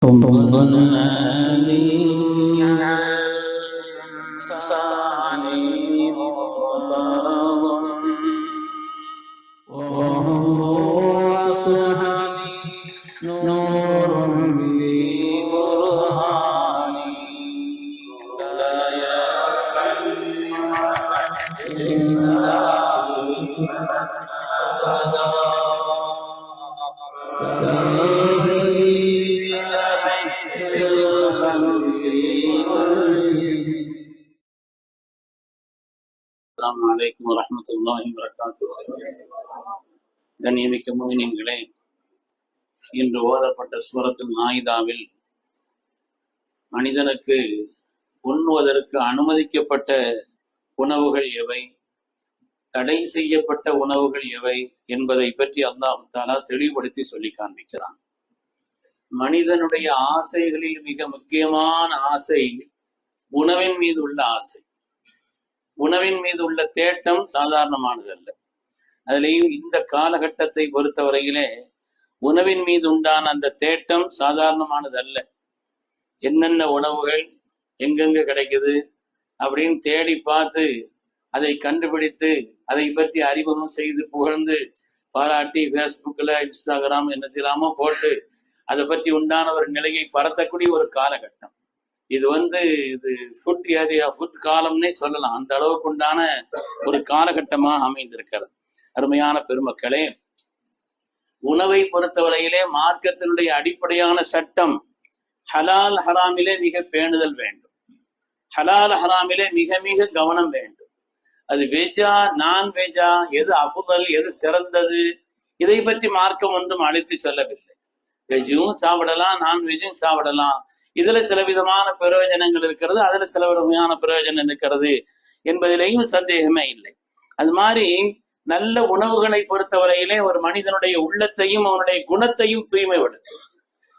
ضمنني عن صاني مفترض وهو أصحابي نور لي برهاني لا يسلم إلا அஸ்ஸலாமு அலைக்கும் வரஹ்மத்துல்லாஹி வபரகாத்துஹு. கண்ணியமிக்க முஃமினீன்களே, இன்று ஓதப்பட்ட சூரத்துல் மாயிதாவில் மனிதனுக்கு உண்ணுவதற்கு அனுமதிக்கப்பட்ட உணவுகள் எவை, தடை செய்யப்பட்ட உணவுகள் எவை என்பதை பற்றி அல்லாஹ் தஆலா தெளிவுபடுத்தி சொல்லி காண்பிக்கிறான். மனிதனுடைய ஆசைகளில் மிக முக்கியமான ஆசை உணவின் மீது உள்ள ஆசை. உணவின் மீது உள்ள தேட்டம் சாதாரணமானது அல்ல. அதுலேயும் இந்த காலகட்டத்தை பொறுத்தவரையிலே உணவின் மீது உண்டான அந்த தேட்டம் சாதாரணமானது அல்ல. என்னென்ன உணவுகள் எங்கெங்க கிடைக்குது அப்படின்னு தேடி பார்த்து அதை கண்டுபிடித்து அதை பற்றி அறிமுகம் செய்து புகழ்ந்து பாராட்டி ஃபேஸ்புக்கில், இன்ஸ்டாகிராம் என்னத்திலாமோ போட்டு அதை பற்றி உண்டான ஒரு நிலையை பரத்தக்கூடிய ஒரு காலகட்டம் இது. இது ஃபுட் ஏரியா, ஃபுட் காலம்னே சொல்லலாம். அந்த அளவுக்கு உண்டான ஒரு காலகட்டமாக அமைந்திருக்கிறது. அருமையான பெருமக்களே, உணவை பொறுத்தவரையிலே மார்க்கத்தினுடைய அடிப்படையான சட்டம் ஹலால் ஹராமிலே மிக பேணுதல் வேண்டும். ஹலால் ஹராமிலே மிக மிக கவனம் வேண்டும். அது வெஜ்ஜா நான் வெஜ்ஜா, எது அஃதல், எது சிறந்தது, இதை பற்றி மார்க்கம் ஒன்றும் அழைத்து சொல்லவில்லை. வெஜ்ஜும் சாப்பிடலாம், நான் வெஜ்ஜும் சாப்பிடலாம். இதுல சில விதமான பிரயோஜனங்கள் இருக்கிறது, அதுல சில விதமான பிரயோஜனம் இருக்கிறது என்பதிலேயும் சந்தேகமே இல்லை. அது மாதிரி நல்ல உணவுகளை பொறுத்தவரையிலே ஒரு மனிதனுடைய உள்ளத்தையும் அவனுடைய குணத்தையும் தூய்மைப்படுத்தும்.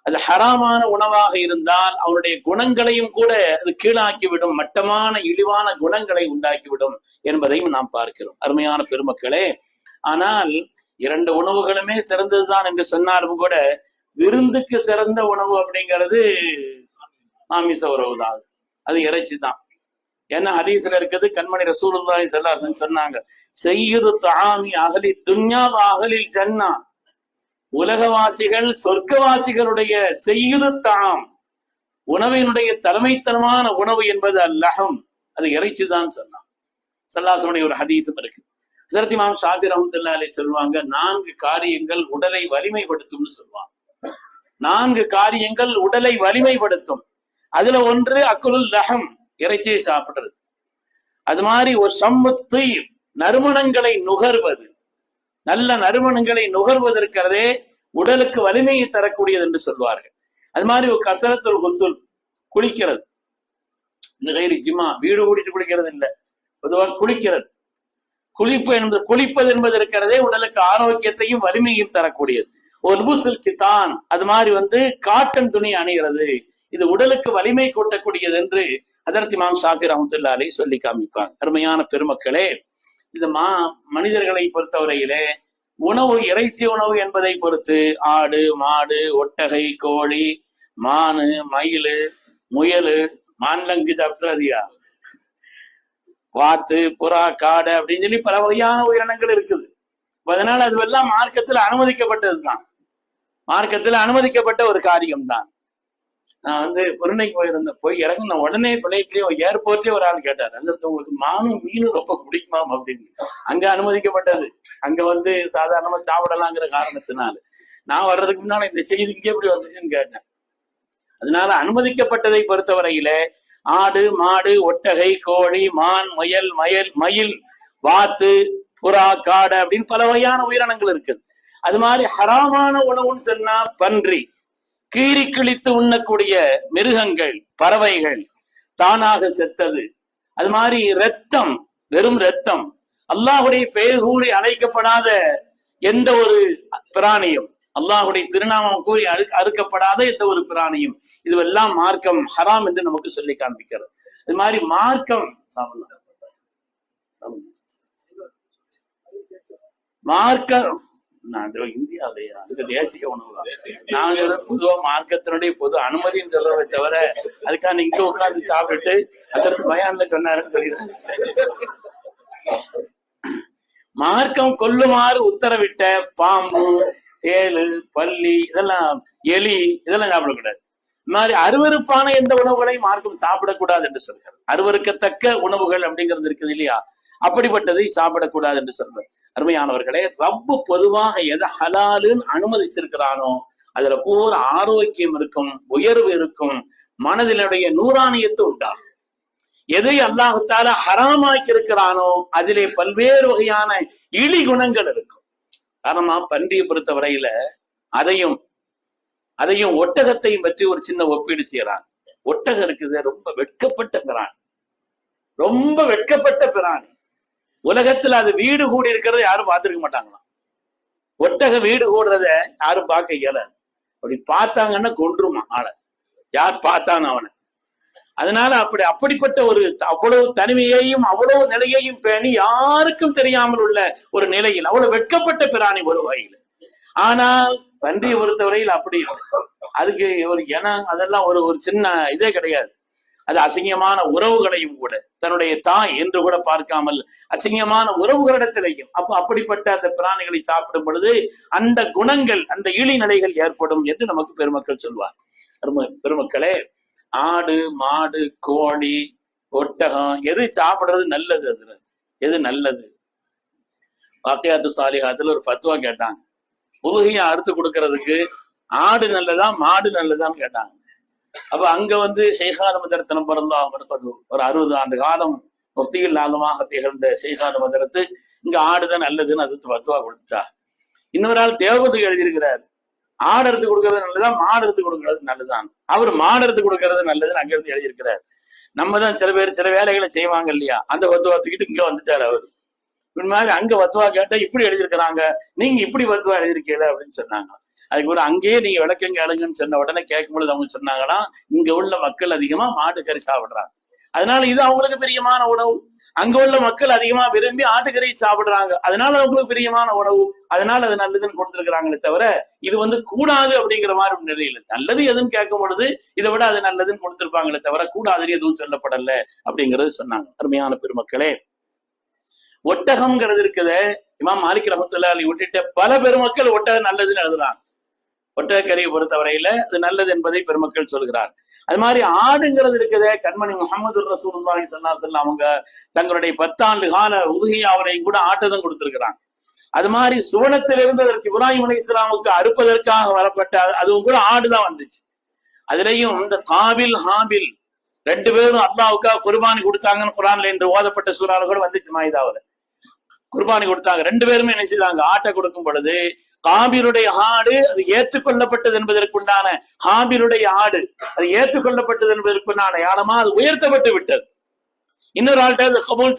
அது ஹராமான உணவாக இருந்தால் அவனுடைய குணங்களையும் கூட அது கீழாக்கிவிடும், மட்டமான இழிவான குணங்களை உண்டாக்கிவிடும் என்பதையும் நாம் பார்க்கிறோம். அருமையான பெருமக்களே, ஆனால் இரண்டு உணவுகளுமே சிறந்ததுதான் என்று சொன்னாலும் கூட விருந்துக்கு சிறந்த உணவு அப்படிங்கிறது மாமிச உறவு தான், அது இறைச்சி தான். ஏன்னா ஹதீஸ்ல இருக்குது, கண்மணி ரசூலுல்லாஹி ஸல்லல்லாஹு அலைஹி வஸல்லம் சொன்னாங்க, சய்யிது தஆமி அஹ்லி துன்யா வ அஹ்லில் ஜன்னா, உலகவாசிகள் சொர்க்கவாசிகளுடைய சய்யிது தஆம், உணவினுடைய தலைமைத்தனமான உணவு என்பது அல்லஹம், அது இறைச்சி தான் சொன்னான். ஸல்லல்லாஹு ஒரு ஹதீஸும் இருக்கு. ஹஜ்ரத் இமாம் ஷாஃபி ரஹ்மத்துல்லாஹி அலைஹி சொல்லுவாங்க, 4 காரியங்கள் உடலை வலிமைப்படுத்தும்னு சொல்லுவாங்க. 4 காரியங்கள் உடலை வலிமைப்படுத்தும். அதுல ஒன்று அக்குலுல் லஹம், இறைச்சியை சாப்பிடுறது. அது மாதிரி ஒரு சம்முத்து, நறுமணங்களை நுகர்வது. நல்ல நறுமணங்களை நுகர்வது இருக்கிறதே உடலுக்கு வலிமையை தரக்கூடியது என்று சொல்வார்கள். அது மாதிரி ஒரு கசரத்துல் குஸ்ல், குளிக்கிறது. ஜிமா, வீடு கூட்டிட்டு குளிக்கிறது இல்லை, பொதுவாக குளிக்கிறது. குளிப்பது என்பது இருக்கிறதே உடலுக்கு ஆரோக்கியத்தையும் வலிமையும் தரக்கூடியது. ஒரு புசுல் கித்தான், அது மாதிரி காட்டன் துணி அணிகிறது, இது உடலுக்கு வலிமை கூட்டக்கூடியது என்று ஹஜ்ரத் இமாம் ஷாஃபி ரஹ்மத்துல்லாஹி அலைஹி சொல்லி காமிப்பாங்க. அருமையான பெருமக்களே, இந்த மனிதர்களை பொறுத்தவரையிலே உணவு, இறைச்சி உணவு என்பதை பொறுத்து ஆடு, மாடு, ஒட்டகை, கோழி, மானு, மயில், முயல், மான்லங்கு சாப்பிட்றதியா, வாத்து, புறா, காடை அப்படின்னு சொல்லி பல வகையான உயிரினங்கள் இருக்குது. அதனால அதுவெல்லாம் மார்க்கத்தில் அனுமதிக்கப்பட்டதுதான், மார்க்கத்தில் அனுமதிக்கப்பட்ட ஒரு காரியம்தான். நான் பொருணைக்கு போயிருந்தேன், போய் இறங்கின உடனே பிளைட்லயோ ஏர்போர்ட்லயோ ஒரு ஆள் கேட்டார், அந்த உங்களுக்கு மானும் மீனும் ரொம்ப பிடிக்குமாம் அப்படின்னு. அங்க அனுமதிக்கப்பட்டது, அங்க சாதாரணமா சாப்பிடலாங்கிற காரணத்தினால. நான் வர்றதுக்கு முன்னால இந்த செய்தி இங்கே எப்படி வந்துச்சுன்னு கேட்டேன். அதனால அனுமதிக்கப்பட்டதை பொறுத்தவரையில ஆடு, மாடு, ஒட்டகை, கோழி, மான், முயல், மயில், வாத்து, புறா, காடை அப்படின்னு பல வகையான உயிரினங்கள் இருக்குது. அது மாதிரி ஹராமான உணவுன்னு சொன்னா பன்றி, கீறி கிழித்து உண்ணக்கூடிய மிருகங்கள், பறவைகள், தானாக செத்தது. அது மாதிரி ரத்தம், வெறும் ரத்தம், அல்லாஹுடைய பெயர் கூறி அழைக்கப்படாத எந்த ஒரு பிராணியும், அல்லாஹுடைய திருநாமம் கூறி அறுக்கப்படாத எந்த ஒரு பிராணியும், இதுவெல்லாம் மார்க்கம் ஹராம் என்று நமக்கு சொல்லி காண்பிக்கிறது. இது மாதிரி மார்க்கம் இந்தியாவிலேயே அதுக்கு தேசிய உணவு தான். நாங்க பொதுவா மார்க்கத்தினுடைய பொது அனுமதின்னு சொல்றதை தவிர அதுக்கான இங்க உட்கார்ந்து சாப்பிட்டு அதற்கு பயான்ல சொன்னாருன்னு சொல்லிடுறாங்க. மார்க்கம் கொல்லுமாறு உத்தரவிட்ட பாம்பு, தேளு, பல்லி, இதெல்லாம் எலி, இதெல்லாம் சாப்பிடக்கூடாது. இந்த மாதிரி அருவருப்பான எந்த உணவுகளையும் மார்க்கம் சாப்பிடக்கூடாது என்று சொல்றாரு. அருவருக்கத்தக்க உணவுகள் அப்படிங்கிறது இருக்குது இல்லையா, அப்படிப்பட்டதை சாப்பிடக்கூடாது என்று சொல்றாரு. அருமையானவர்களே, ரப்பு பொதுவாக எதை ஹலாலுன்னு அனுமதிச்சிருக்கிறானோ அதுல பூரா ஆரோக்கியம் இருக்கும், உயர்வு இருக்கும், மனதினுடைய நூறானியத்து உண்டாகும். எதை அல்லாஹுத்தால ஹராமாக்கி இருக்கிறானோ அதிலே பல்வேறு வகையான இழி குணங்கள் இருக்கும். காரணமா பன்றியை பொறுத்த வரையில அதையும் ஒட்டகத்தையும் பற்றி ஒரு சின்ன ஒப்பீடு செய்யறாங்க. ஒட்டகம் இருக்குது, ரொம்ப வெட்கப்பட்ட பிராணி, ரொம்ப வெட்கப்பட்ட பிராணி. உலகத்துல அது வீடு கூடி இருக்கிறத யாரும் பார்த்திருக்க மாட்டாங்களாம். ஒட்டக வீடு கூடுறத யாரும் பார்க்க இயலாது. அப்படி பார்த்தாங்கன்னா கொன்றுமா ஆளை, யார் பார்த்தான்னு அவனை. அதனால அப்படிப்பட்ட ஒரு அவ்வளவு தனிமையையும் அவ்வளவு நிலையையும் பேணி யாருக்கும் தெரியாமல் உள்ள ஒரு நிலையில் அவ்வளவு வெட்கப்பட்ட பிராணி ஒரு வகையில். ஆனால் பன்றியை பொறுத்தவரையில் அப்படி அதுக்கு ஒரு அதெல்லாம் ஒரு சின்ன இதே கிடையாது. அது அசிங்கமான உறவுகளையும் கூட தன்னுடைய தாய் என்று கூட பார்க்காமல் அசிங்கமான உறவுகளிடத்திலையும் அப்படிப்பட்ட அந்த பிராணிகளை சாப்பிடும் பொழுது அந்த குணங்கள், அந்த இழி நிலைகள் ஏற்படும் என்று நமக்கு பெருமக்கள் சொல்வார். பெருமக்களே, ஆடு, மாடு, கோழி, ஒட்டகம் எது சாப்பிடுறது நல்லது? எது நல்லது? வாக்கியாத்து சாலிஹாத்துல ஒரு ஃபத்வா கேட்டாங்க. உலகையை அறுத்து கொடுக்கறதுக்கு ஆடு நல்லதா மாடு நல்லதான்னு கேட்டாங்க. அப்ப அங்க ஷேகான மதரத்தினம் பிறந்தவங்களுக்கு ஒரு 60 ஆண்டு காலம் முஃப்தியில் ஆலமாக திகழ்ந்த ஷேகான மதரத்து இங்க ஆடுதான் நல்லதுன்னு அசத்து ஃபத்வா கொடுத்துட்டா. இன்னொரு ஆள் தேவபத்துக்கு எழுதியிருக்கிறார், ஆடு எடுத்து கொடுக்கறது நல்லதா மாடு எடுத்து கொடுக்கறது நல்லதான். அவர் மாடு எடுத்து கொடுக்கறது நல்லதுன்னு அங்க இருந்து எழுதியிருக்கிறார். நம்ம தான் சில பேர் சில வேலைகளை செய்வாங்க இல்லையா, அந்த வத்துவாத்துக்கிட்டு இங்க வந்துட்டாரு அவரு. மாதிரி அங்க வத்துவா கேட்டா இப்படி எழுதியிருக்கிறாங்க, நீங்க இப்படி வத்துவா எழுதியிருக்கீங்க அப்படின்னு சொன்னாங்க. அதுக்கு ஒரு அங்கேயே நீங்க விளக்கங்க எழுங்கன்னு சொன்ன உடனே கேட்கும் பொழுது அவங்க சொன்னாங்கன்னா, இங்க உள்ள மக்கள் அதிகமா மாட்டு கறி சாப்பிடுறாங்க, அதனால இது அவங்களுக்கு பிரியமான உணவு. அங்க உள்ள மக்கள் அதிகமா விரும்பி ஆட்டுக்கறி சாப்பிடுறாங்க, அதனால அவங்களுக்கு பிரியமான உணவு, அதனால அது நல்லதுன்னு கொடுத்துருக்காங்களே தவிர இது கூடாது அப்படிங்கிற மாதிரி ஒரு நிலையில நல்லது எதுன்னு கேட்கும் பொழுது இதை விட அது நல்லதுன்னு கொடுத்திருப்பாங்களே தவிர கூடாதுன்னு எதுவும் சொல்லப்படல அப்படிங்கறது சொன்னாங்க. அருமையான பெருமக்களே, ஒட்டகம்ங்கிறது இருக்குது, இமாம் மாலிக் ரஹ்மத்துல்லாஹி அலைஹி விட்டுட்டு பல பெருமக்கள் ஒட்டகம் நல்லதுன்னு எழுதுறாங்க. ஒட்டக கறியை பொறுத்தவரையில அது நல்லது என்பதை பெருமக்கள் சொல்கிறார். அது மாதிரி ஆடுங்கிறது இருக்குதே, கண்மணி முஹம்மது ரசூலுல்லாஹி ஸல்லல்லாஹு அலைஹி வஸல்லம் அவங்க தங்களுடைய 10 ஆண்டு கால உதுஹியாவையும் கூட ஆட்டதான் கொடுத்திருக்கிறாங்க. அது மாதிரி சுவனத்திலிருந்து அதற்கு இப்ராஹிம் அலைஹிஸ்ஸலாமுக்கு அறுப்பதற்காக வரப்பட்ட அதுவும் கூட ஆடுதான் வந்துச்சு. அதுலயும் இந்த காபில் ஹாபில் 2 பேரும் அல்லாஹ்வுக்காக குர்பானி கொடுத்தாங்கன்னு குர்ஆன்ல என்று ஓதப்பட்ட சூறால கூட வந்துச்சு. மாயிதாவுல குர்பானி கொடுத்தாங்க, 2 பேருமே என்ன செய்தாங்க, ஆட்டை கொடுக்கும் பொழுது காபிலுடைய ஆடு அது ஏற்றுக்கொள்ளப்பட்டது என்பதற்குண்டான, ஹாபிலுடைய ஆடு அது ஏற்றுக்கொள்ளப்பட்டது என்பதற்குண்டான யானமா அது உயர்த்தப்பட்டு விட்டது. இன்னொரு ஆள்கிட்ட அது கபூல்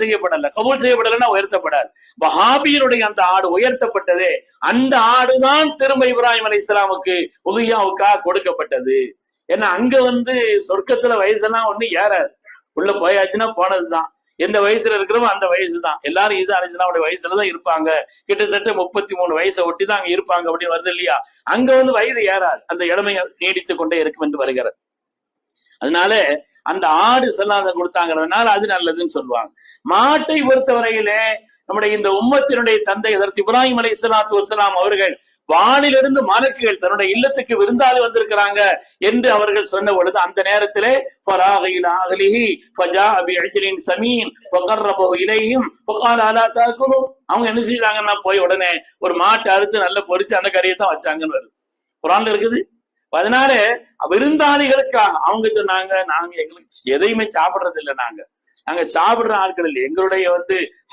செய்யப்படலைன்னா உயர்த்தப்படாது. ஹாபியினுடைய அந்த ஆடு உயர்த்தப்பட்டதே, அந்த ஆடுதான் திரும்ப இப்ராஹிம் அலைஹிஸ்ஸலாமுக்கு உதுஹியாவுக்காக கொடுக்கப்பட்டது. ஏன்னா அங்க சொர்க்கத்துல வயசெல்லாம் ஒண்ணு ஏறாது, உள்ள போயாச்சுன்னா போனதுதான். எந்த வயசுல இருக்கிறவோ அந்த வயசுதான். எல்லாரும் ஈசா அலைஹிஸ்ஸலாமுடைய வயசுலதான் இருப்பாங்க, கிட்டத்தட்ட 33 வயசை ஒட்டி தான் அங்க இருப்பாங்க அப்படின்னு வருது இல்லையா. அங்க வயது ஏறாது, அந்த இளமையை நீடித்துக் கொண்டே இருக்கும் என்று வருகிறது. அதனால அந்த ஆடு செல்லாத கொடுத்தாங்கிறதுனால அது நல்லதுன்னு சொல்லுவாங்க. மாட்டை பொறுத்தவரையிலே நம்முடைய இந்த உம்மத்தினுடைய தந்தை அதற்கு இப்ராஹிம் அலைஹிஸ்ஸலாத்து வஸ்ஸலாம் அவர்கள் வானிலிருந்து மலக்குகள் தன்னுடைய இல்லத்துக்கு விருந்தாளி வந்திருக்கிறாங்க என்று அவர்கள் சொன்ன பொழுது அந்த நேரத்திலே அவங்க என்ன செய்தாங்கன்னா போய் உடனே ஒரு மாட்டை அறுத்து நல்லா பொரிச்சு அந்த கறியை தான் வச்சாங்கன்னு வருது, குர்ஆன்ல இருக்குது. அதனால விருந்தாளிகளுக்காக அவங்க சொன்னாங்க, நாங்க எங்களுக்கு எதையுமே சாப்பிடுறது இல்லை, நாங்க சாப்பிடுற ஆட்கள் இல்லை, எங்களுடைய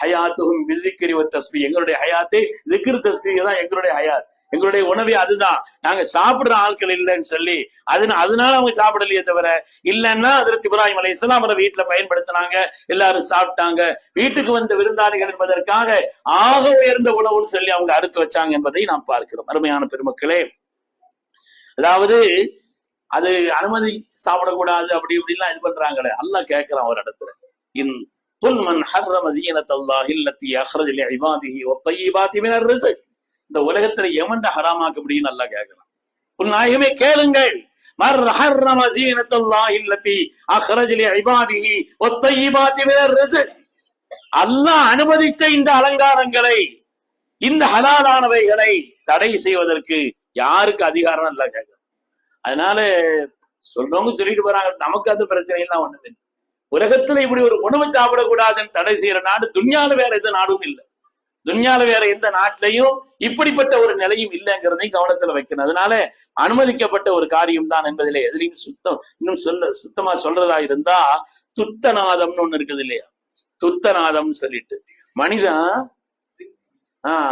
ஹயாத்துஹும் பிஸ்ஸிக்ரி வத் தஸ்பீஹ், எங்களுடைய ஹயாத்தே திக்ர் தஸ்பீஹ் தான் எங்களுடைய ஹயாத், எங்களுடைய உணவே அதுதான், நாங்க சாப்பிடுற ஆட்கள் இல்லைன்னு சொல்லி அதனால அவங்க சாப்பிடலையே தவிர இல்லைன்னா அதற்கு இப்ராஹிம் அலைஹிஸ்ஸலாம் அவரை வீட்டுல பயன்படுத்தினாங்க, எல்லாரும் சாப்பிட்டாங்க. வீட்டுக்கு வந்த விருந்தாளிகள் என்பதற்காக ஆக உயர்ந்த உணவுன்னு சொல்லி அவங்க அறுத்து வச்சாங்க என்பதை நாம் பார்க்கிறோம். அருமையான பெருமக்களே, அதாவது அது அனுமதி சாப்பிடக்கூடாது அப்படி இப்படிலாம் இது பண்றாங்களே, அல்லாஹ் கேட்கிறான் ஒரு இடத்துல, குல் மன் ஹர்ரம ஸீனத்தல்லாஹி அல்லதி அக்ரஜ லிஇபாதிஹி வத்தய்யிபாத்தி மினர் ரிஸ்க். இந்த உலகத்துல எவன்ட ஹராமாக்க முடியும் நல்லா கேட்கலாம். உன் நாயகமே கேளுங்கள், மர் ஹர்ரம ஸீனத்துல்லாஹி அல்லதி அக்ரஜ லிஇபாதிஹி வத்தய்யிபாத்தி மினர் ரிஸ்க். அல்லாஹ் அனுமதிச்ச இந்த அலங்காரங்களை, இந்த ஹலாலானவைகளை தடை செய்வதற்கு யாருக்கு அதிகாரம் நல்லா கேட்கலாம். அதனால சொல்றவங்க சொல்லிட்டு போறாங்க, நமக்கு அது பிரச்சனை எல்லாம் ஒண்ணுது. உலகத்துல இப்படி ஒரு உணவு சாப்பிடக்கூடாதுன்னு தடை செய்யற நாடு துன்யால வேற எந்த நாடும் இல்லை. துன்யால வேற எந்த நாட்டிலையும் இப்படிப்பட்ட ஒரு நிலையும் இல்லைங்கிறதையும் கவனத்துல வைக்கணும். அதனால அனுமதிக்கப்பட்ட ஒரு காரியம் தான் என்பதிலே எதிலையும் இன்னும் சுத்தமா சொல்றதா இருந்தா துத்தநாதம்னு ஒண்ணு இருக்குது இல்லையா? துத்தநாதம்னு சொல்லிட்டு மனிதன்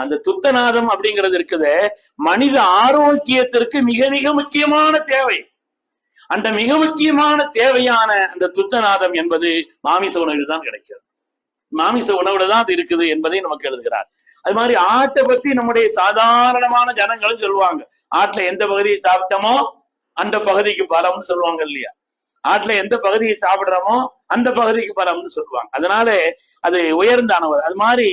அந்த துத்தநாதம் அப்படிங்கிறது இருக்குது, மனித ஆரோக்கியத்திற்கு மிக மிக முக்கியமான தேவை. அந்த மிக முக்கியமான தேவையான அந்த துத்தநாதம் என்பது மாமிச உணவில் தான் கிடைக்கிறது. மாமிச உணவுல தான் அது இருக்குது என்பதை நமக்கு எழுதுகிறார். அது மாதிரி ஆட்டை பத்தி நம்முடைய சாதாரணமான ஜனங்களும் சொல்லுவாங்க, ஆட்டுல எந்த பகுதியை சாப்பிட்டோமோ அந்த பகுதிக்கு பலம்னு சொல்லுவாங்க இல்லையா? ஆட்டுல எந்த பகுதியை சாப்பிடுறோமோ அந்த பகுதிக்கு பலம்னு சொல்லுவாங்க. அதனால அது உயர்ந்தானவர். அது மாதிரி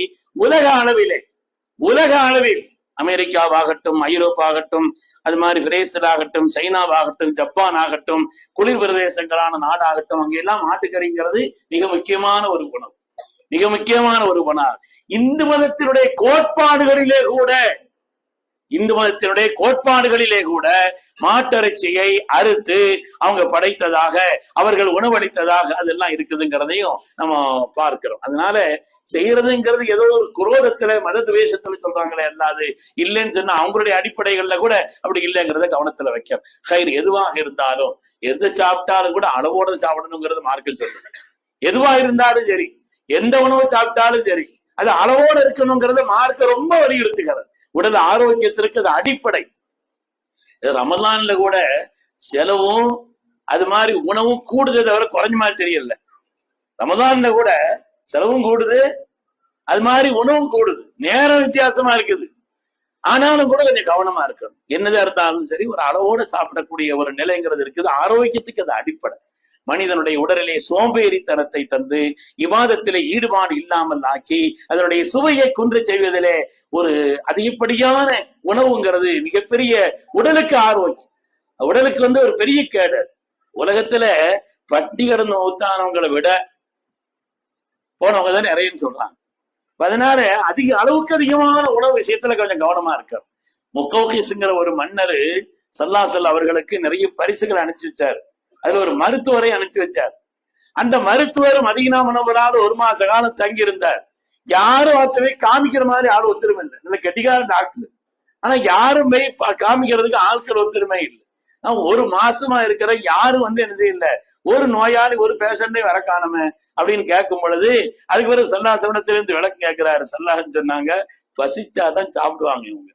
உலக அளவில் அமெரிக்காவாகட்டும், ஐரோப்பாகட்டும், அது மாதிரி பிரேசில் ஆகட்டும், சைனாவாகட்டும், ஜப்பான் ஆகட்டும், குளிர் பிரதேசங்களான நாடாகட்டும், அங்கெல்லாம் ஆட்டுக்கறிங்கிறது மிக முக்கியமான ஒரு உணவு, மிக முக்கியமான ஒரு உணவு. இந்து மதத்தினுடைய கோட்பாடுகளிலே கூட மாட்டிறைச்சியை அறுத்து அவங்க படைத்ததாக, அவர்கள் உணவளித்ததாக அதெல்லாம் இருக்குதுங்கிறதையும் நம்ம பார்க்கிறோம். அதனால செய்யறதுங்கிறது ஏதோ ஒரு குரோதத்துல மத துவேஷத்துல சொல்றாங்களே அல்லாது இல்லைன்னு சொன்னா அவங்களுடைய அடிப்படைகள்ல கூட அப்படி இல்லைங்கிறத கவனத்துல வைக்க. கயிறு எதுவாக இருந்தாலும் எது சாப்பிட்டாலும் கூட அளவோட சாப்பிடணுங்கிறது மார்க்கம் சொல்லுங்க. எதுவா இருந்தாலும் சரி, எந்த உணவு சாப்பிட்டாலும் சரி, அது அளவோட இருக்கணுங்கிறத மார்க்க ரொம்ப வலியுறுத்துகிறது. உடல் ஆரோக்கியத்திற்கு அது அடிப்படை. ரமலான்ல கூட செலவும் அது மாதிரி உணவும் கூடுதல் தவிர குறைஞ்ச மாதிரி தெரியல. ரமலான்ல கூட செலவும் கூடுது, அது மாதிரி உணவும் கூடுது, நேரம் வித்தியாசமா இருக்குது. ஆனாலும் கூட கொஞ்சம் கவனமா இருக்கணும். என்னதான் இருந்தாலும் சரி, ஒரு அளவோட சாப்பிடக்கூடிய ஒரு நிலைங்கிறது இருக்குது. ஆரோக்கியத்துக்கு அது அடிப்படை. மனிதனுடைய உடலிலே சோம்பேறித்தனத்தை தந்து இவாதத்திலே ஈடுபாடு இல்லாமல் ஆக்கி அதனுடைய சுவையை குன்று செய்வதிலே ஒரு அதிகப்படியான உணவுங்கிறது மிகப்பெரிய உடலுக்கு ஆரோக்கியம், உடலுக்கு ஒரு பெரிய கேடு. உலகத்துல பட்டி கடந்த ஊத்தானவங்களை விட போனவங்க தான் நிறையன்னு சொல்றாங்க. அதனால அளவுக்கு அதிகமான உணவு விஷயத்துல கொஞ்சம் கவனமா இருக்காரு. முக்கௌகிஸ்ங்கிற ஒரு மன்னர் ஸல்லல்லாஹு அவர்களுக்கு நிறைய பரிசுகள் அனுப்பிச்சு வச்சாரு. அதுல ஒரு மருத்துவரை அனுப்பிச்சு வச்சார். அந்த மருத்துவர் மதீனா முனவரால 1 மாச காலம் தங்கி இருந்தார். யாரும் ஒருத்தரை காமிக்கிற மாதிரி ஆள் ஒத்துருமை இல்லை. நல்ல கெட்டிக்கார டாக்டர், ஆனா யாரும் போய் காமிக்கிறதுக்கு ஆட்கள் ஒத்துருமை இல்லை. 1 மாசமா இருக்கிற யாரும் என்ன செய்யல, ஒரு நோயாளி ஒரு பேஷண்டே வர காணுமே அப்படின்னு கேட்கும் பொழுது அதுக்கு பிறகு ஸல்லல்லாஹு விளக்கு கேட்கிறாரு. ஸல்லல்லாஹு சொன்னாங்க, பசிச்சாதான் சாப்பிடுவாங்க, இவங்க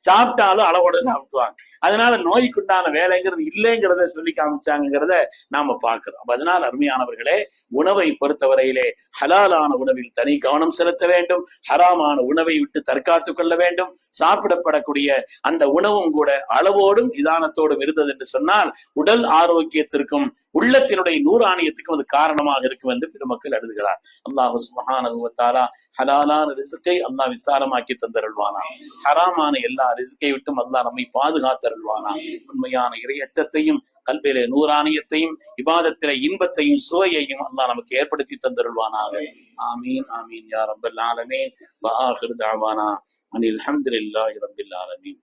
சாப்பிட்டாலும் அளவோட சாப்பிடுவாங்க. அதனால நோய்க்குண்டான வேலைங்கிறது இல்லைங்கிறத சொல்லி காமிச்சாங்கிறத நாம பார்க்கிறோம். அதனால அருமையானவர்களே, உணவை பொறுத்தவரையிலே ஹலாலான உணவில் தனி கவனம் செலுத்த வேண்டும். ஹராமான உணவை விட்டு தற்காத்துக் கொள்ள வேண்டும். சாப்பிடப்படக்கூடிய அந்த உணவும் கூட அளவோடும் நிதானத்தோடும் இருந்தது என்று சொன்னால் உடல் ஆரோக்கியத்திற்கும் உள்ளத்தினுடைய நூறாணியத்துக்கும் அது காரணமாக இருக்கும் என்று பெருமக்கள் எழுதுகிறார். அல்லாஹ் சுப்ஹானஹு வ தஆலா ஹலாலான ரிஸ்கை அல்லாஹ் விசாலமாக்கி தந்தருள்வானா. ஹராமான எல்லா ரிஸ்கை விட்டும் அல்லாஹ் நம்மை பாதுகாத்தருள்வானா. உண்மையான இறை அச்சத்தையும் கல்வியிலே நூறாணியத்தையும் இபாதத்திலே இன்பத்தையும் சுவையையும் அல்லாஹ் நமக்கு ஏற்படுத்தி தந்தருள்வானாக. ஆமீன் ஆமீன் யா ரப்பல் ஆலமீன். வ ஆகிரு தஅவானா அனில் ஹம்துலில்லாஹி ரப்பில் ஆலமீன்.